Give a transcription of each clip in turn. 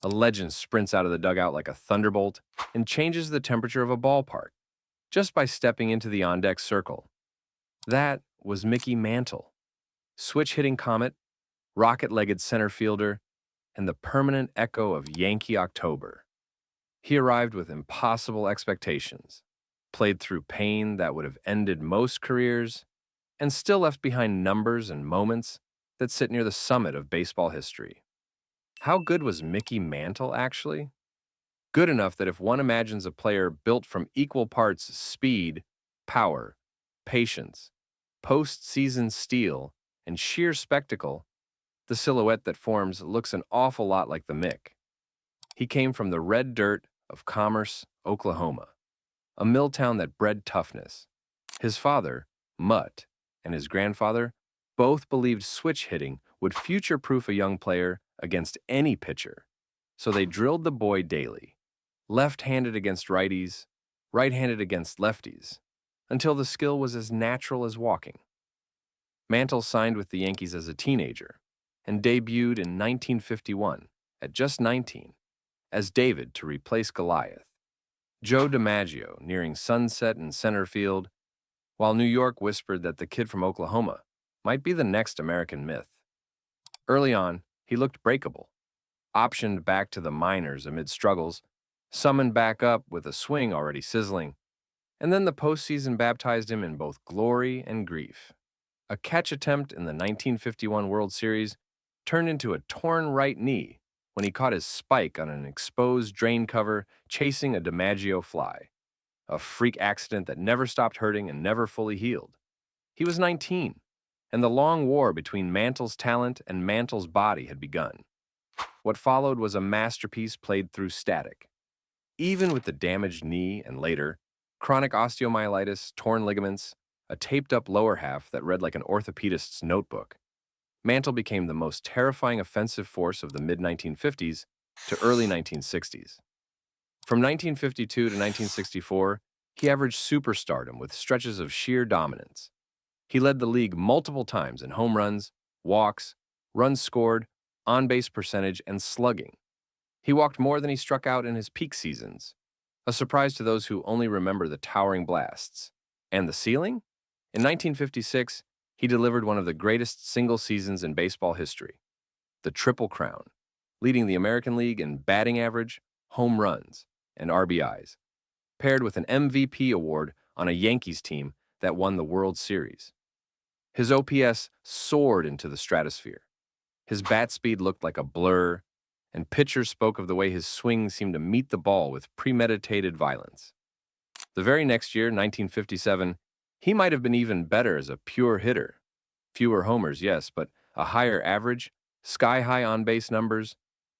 A legend sprints out of the dugout like a thunderbolt and changes the temperature of a ballpark just by stepping into the on-deck circle. That was Mickey Mantle, switch-hitting comet, rocket-legged center fielder, and the permanent echo of Yankee October. He arrived with impossible expectations, played through pain that would have ended most careers, and still left behind numbers and moments that sit near the summit of baseball history. How good was Mickey Mantle, actually? Good enough that if one imagines a player built from equal parts speed, power, patience, postseason steel, and sheer spectacle, the silhouette that forms looks an awful lot like the Mick. He came from the red dirt of Commerce, Oklahoma, a mill town that bred toughness. His father, Mutt, and his grandfather both believed switch hitting would future-proof a young player against any pitcher, so they drilled the boy daily, left-handed against righties, right-handed against lefties, until the skill was as natural as walking. Mantle signed with the Yankees as a teenager and debuted in 1951, at just 19, as David to replace Goliath. Joe DiMaggio nearing sunset in center field, while New York whispered that the kid from Oklahoma might be the next American myth. Early on, he looked breakable, optioned back to the minors amid struggles, summoned back up with a swing already sizzling, and then the postseason baptized him in both glory and grief. A catch attempt in the 1951 World Series turned into a torn right knee when he caught his spike on an exposed drain cover chasing a DiMaggio fly, a freak accident that never stopped hurting and never fully healed. He was 19, and the long war between Mantle's talent and Mantle's body had begun. What followed was a masterpiece played through static. Even with the damaged knee and later, chronic osteomyelitis, torn ligaments, a taped-up lower half that read like an orthopedist's notebook, Mantle became the most terrifying offensive force of the mid-1950s to early 1960s. From 1952 to 1964, he averaged superstardom with stretches of sheer dominance. He led the league multiple times in home runs, walks, runs scored, on-base percentage, and slugging. He walked more than he struck out in his peak seasons, a surprise to those who only remember the towering blasts. And the ceiling? In 1956, he delivered one of the greatest single seasons in baseball history, the Triple Crown, leading the American League in batting average, home runs, and RBIs, paired with an MVP award on a Yankees team that won the World Series. His OPS soared into the stratosphere. His bat speed looked like a blur, and pitchers spoke of the way his swing seemed to meet the ball with premeditated violence. The very next year, 1957, he might have been even better as a pure hitter. Fewer homers, yes, but a higher average, sky-high on-base numbers,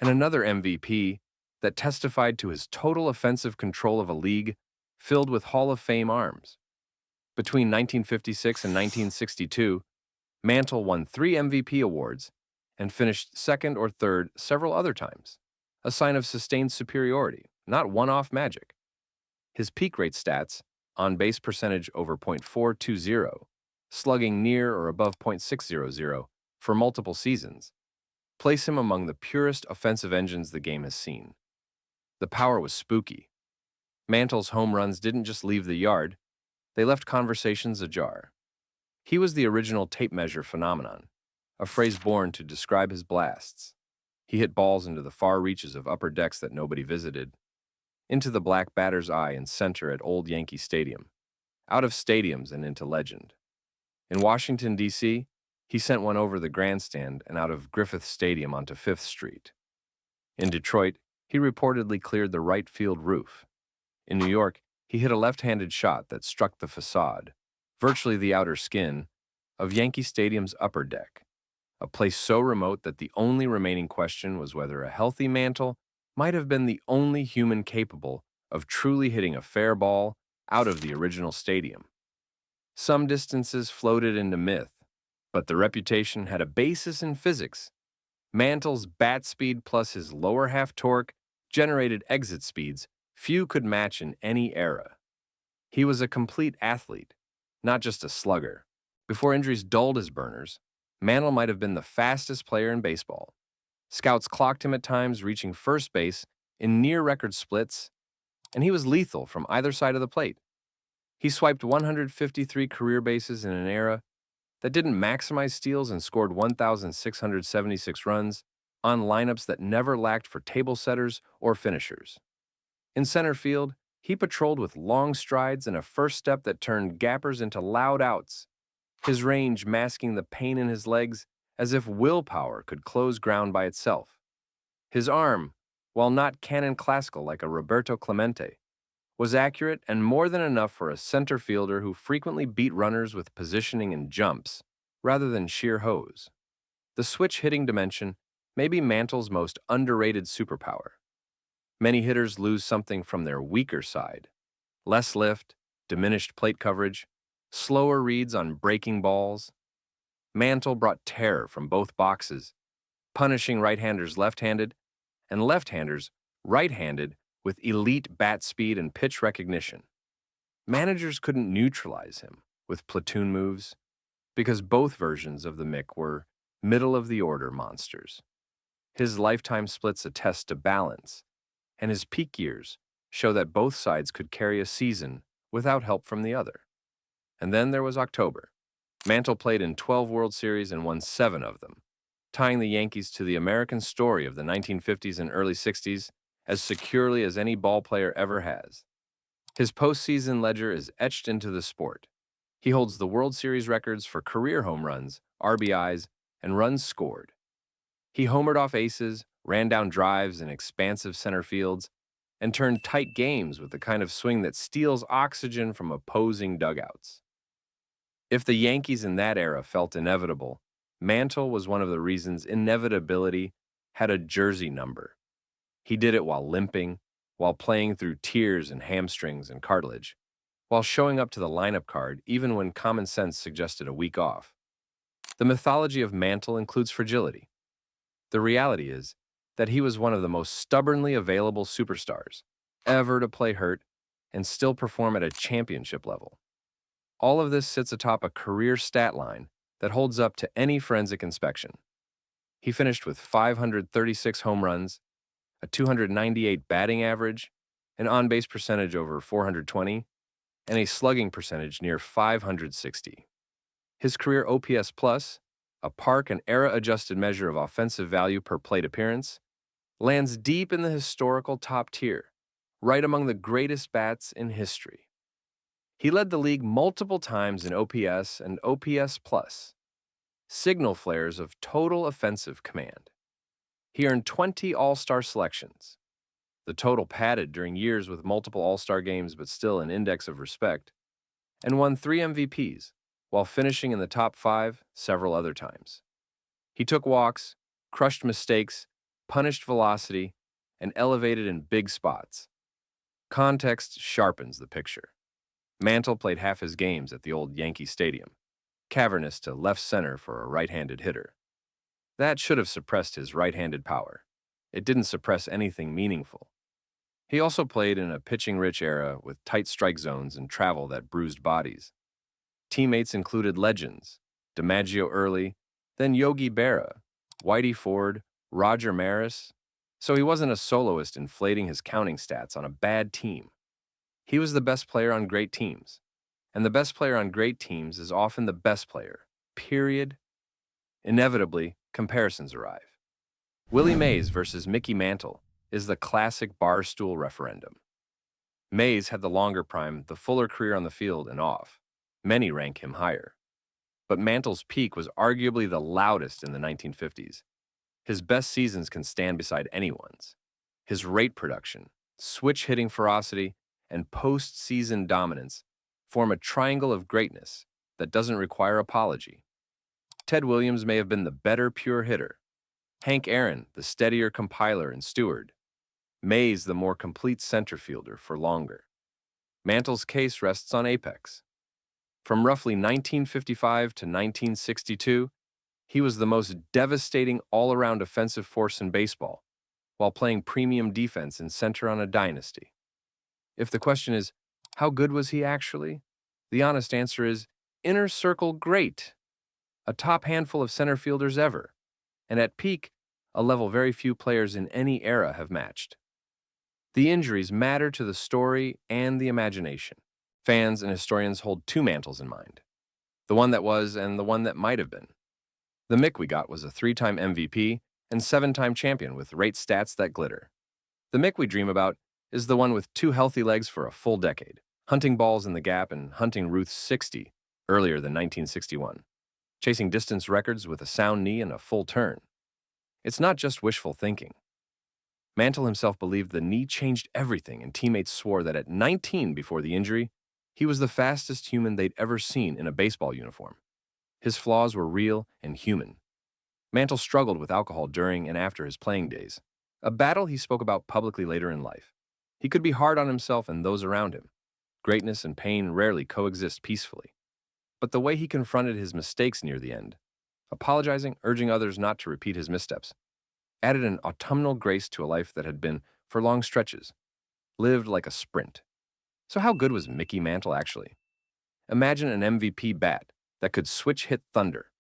and another MVP that testified to his total offensive control of a league filled with Hall of Fame arms. Between 1956 and 1962, Mantle won 3 MVP awards and finished second or third several other times, a sign of sustained superiority, not one-off magic. His peak rate stats, on-base percentage over .420, slugging near or above .600 for multiple seasons, place him among the purest offensive engines the game has seen. The power was spooky. Mantle's home runs didn't just leave the yard, they left conversations ajar. He was the original tape measure phenomenon, a phrase born to describe his blasts. He hit balls into the far reaches of upper decks that nobody visited, into the black batter's eye and center at Old Yankee Stadium, out of stadiums and into legend. In Washington, D.C., he sent one over the grandstand and out of Griffith Stadium onto 5th Street. In Detroit, he reportedly cleared the right field roof. In New York, he hit a left-handed shot that struck the facade, virtually the outer skin, of Yankee Stadium's upper deck, a place so remote that the only remaining question was whether a healthy Mantle might have been the only human capable of truly hitting a fair ball out of the original stadium. Some distances floated into myth, but the reputation had a basis in physics. Mantle's bat speed plus his lower half torque generated exit speeds few could match in any era. He was a complete athlete, not just a slugger. Before injuries dulled his burners, Mantle might have been the fastest player in baseball. Scouts clocked him at times, reaching first base in near-record splits, and he was lethal from either side of the plate. He swiped 153 career bases in an era that didn't maximize steals and scored 1,676 runs on lineups that never lacked for table setters or finishers. In center field, he patrolled with long strides and a first step that turned gappers into loud outs, his range masking the pain in his legs as if willpower could close ground by itself. His arm, while not cannon classical like a Roberto Clemente, was accurate and more than enough for a center fielder who frequently beat runners with positioning and jumps, rather than sheer hose. The switch hitting dimension may be Mantle's most underrated superpower. Many hitters lose something from their weaker side: less lift, diminished plate coverage, slower reads on breaking balls. Mantle brought terror from both boxes, punishing right-handers left-handed and left-handers right-handed with elite bat speed and pitch recognition. Managers couldn't neutralize him with platoon moves because both versions of the Mick were middle-of-the-order monsters. His lifetime splits attest to balance, and his peak years show that both sides could carry a season without help from the other. And then there was October. Mantle played in 12 World Series and won 7 of them, tying the Yankees to the American story of the 1950s and early 60s as securely as any ballplayer ever has. His postseason ledger is etched into the sport. He holds the World Series records for career home runs, RBIs, and runs scored. He homered off aces, ran down drives in expansive center fields, and turned tight games with the kind of swing that steals oxygen from opposing dugouts. If the Yankees in that era felt inevitable, Mantle was one of the reasons inevitability had a jersey number. He did it while limping, while playing through tears and hamstrings and cartilage, while showing up to the lineup card even when common sense suggested a week off. The mythology of Mantle includes fragility. The reality is that he was one of the most stubbornly available superstars ever to play hurt and still perform at a championship level. All of this sits atop a career stat line that holds up to any forensic inspection. He finished with 536 home runs, a 298 batting average, an on-base percentage over 420, and a slugging percentage near 560. His career OPS plus, a park and era-adjusted measure of offensive value per plate appearance, lands deep in the historical top tier, right among the greatest bats in history. He led the league multiple times in OPS and OPS plus, signal flares of total offensive command. He earned 20 All-Star selections, the total padded during years with multiple All-Star games but still an index of respect, and won 3 MVPs, while finishing in the top 5 several other times. He took walks, crushed mistakes, punished velocity, and elevated in big spots. Context sharpens the picture. Mantle played half his games at the old Yankee Stadium, cavernous to left center for a right-handed hitter. That should have suppressed his right-handed power. It didn't suppress anything meaningful. He also played in a pitching-rich era with tight strike zones and travel that bruised bodies. Teammates included legends, DiMaggio early, then Yogi Berra, Whitey Ford, Roger Maris, so he wasn't a soloist inflating his counting stats on a bad team. He was the best player on great teams, and the best player on great teams is often the best player, period. Inevitably, comparisons arrive. Willie Mays versus Mickey Mantle is the classic barstool referendum. Mays had the longer prime, the fuller career on the field and off. Many rank him higher. But Mantle's peak was arguably the loudest in the 1950s. His best seasons can stand beside anyone's. His rate production, switch-hitting ferocity, and postseason dominance form a triangle of greatness that doesn't require apology. Ted Williams may have been the better pure hitter, Hank Aaron the steadier compiler and steward, Mays the more complete center fielder for longer. Mantle's case rests on apex. From roughly 1955 to 1962, he was the most devastating all-around offensive force in baseball, while playing premium defense in center on a dynasty. If the question is, how good was he actually? The honest answer is, inner circle great. A top handful of center fielders ever. And at peak, a level very few players in any era have matched. The injuries matter to the story and the imagination. Fans and historians hold two mantles in mind, the one that was and the one that might have been. The Mick we got was a three-time MVP and seven-time champion with rate stats that glitter. The Mick we dream about is the one with two healthy legs for a full decade, hunting balls in the gap and hunting Ruth's 60 earlier than 1961, chasing distance records with a sound knee and a full turn. It's not just wishful thinking. Mantle himself believed the knee changed everything, and teammates swore that at 19 before the injury, he was the fastest human they'd ever seen in a baseball uniform. His flaws were real and human. Mantle struggled with alcohol during and after his playing days, a battle he spoke about publicly later in life. He could be hard on himself and those around him. Greatness and pain rarely coexist peacefully. But the way he confronted his mistakes near the end, apologizing, urging others not to repeat his missteps, added an autumnal grace to a life that had been, for long stretches, lived like a sprint. So how good was Mickey Mantle actually? Imagine an MVP bat that could switch-hit thunder,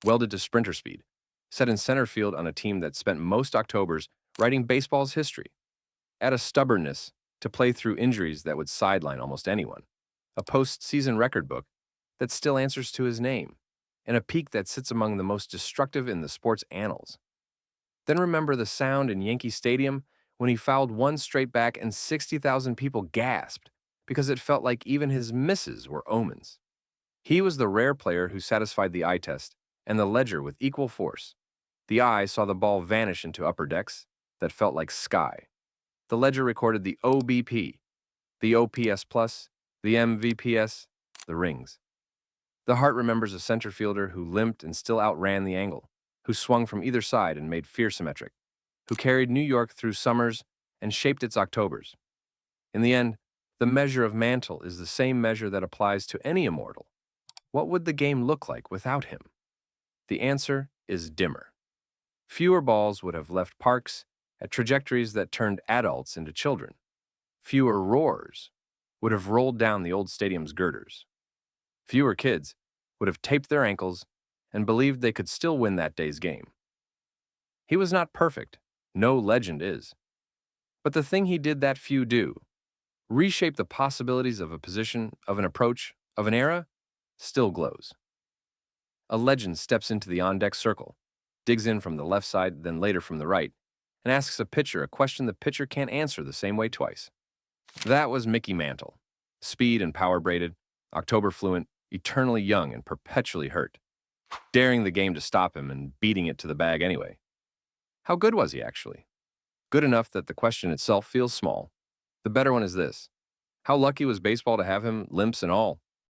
welded to sprinter speed, set in center field on a team that spent most Octobers writing baseball's history. Add a stubbornness to play through injuries that would sideline almost anyone, a postseason record book that still answers to his name, and a peak that sits among the most destructive in the sport's annals. Then remember the sound in Yankee Stadium when he fouled one straight back and 60,000 people gasped because it felt like even his misses were omens. He was the rare player who satisfied the eye test and the ledger with equal force. The eye saw the ball vanish into upper decks that felt like sky. The ledger recorded the OBP, the OPS+, the MVPs, the rings. The heart remembers a center fielder who limped and still outran the angle, who swung from either side and made fear symmetric, who carried New York through summers and shaped its Octobers. In the end, the measure of Mantle is the same measure that applies to any immortal. What would the game look like without him? The answer is dimmer. Fewer balls would have left parks at trajectories that turned adults into children. Fewer roars would have rolled down the old stadium's girders. Fewer kids would have taped their ankles and believed they could still win that day's game. He was not perfect. No legend is. But the thing he did that few do, reshape the possibilities of a position, of an approach, of an era, still glows. A legend steps into the on-deck circle, digs in from the left side, then later from the right, and asks a pitcher a question the pitcher can't answer the same way twice. That was Mickey Mantle. Speed and power braided, October fluent, eternally young and perpetually hurt, daring the game to stop him and beating it to the bag anyway. How good was he actually? Good enough that the question itself feels small. The better one is this: how lucky was baseball to have him, limps and all?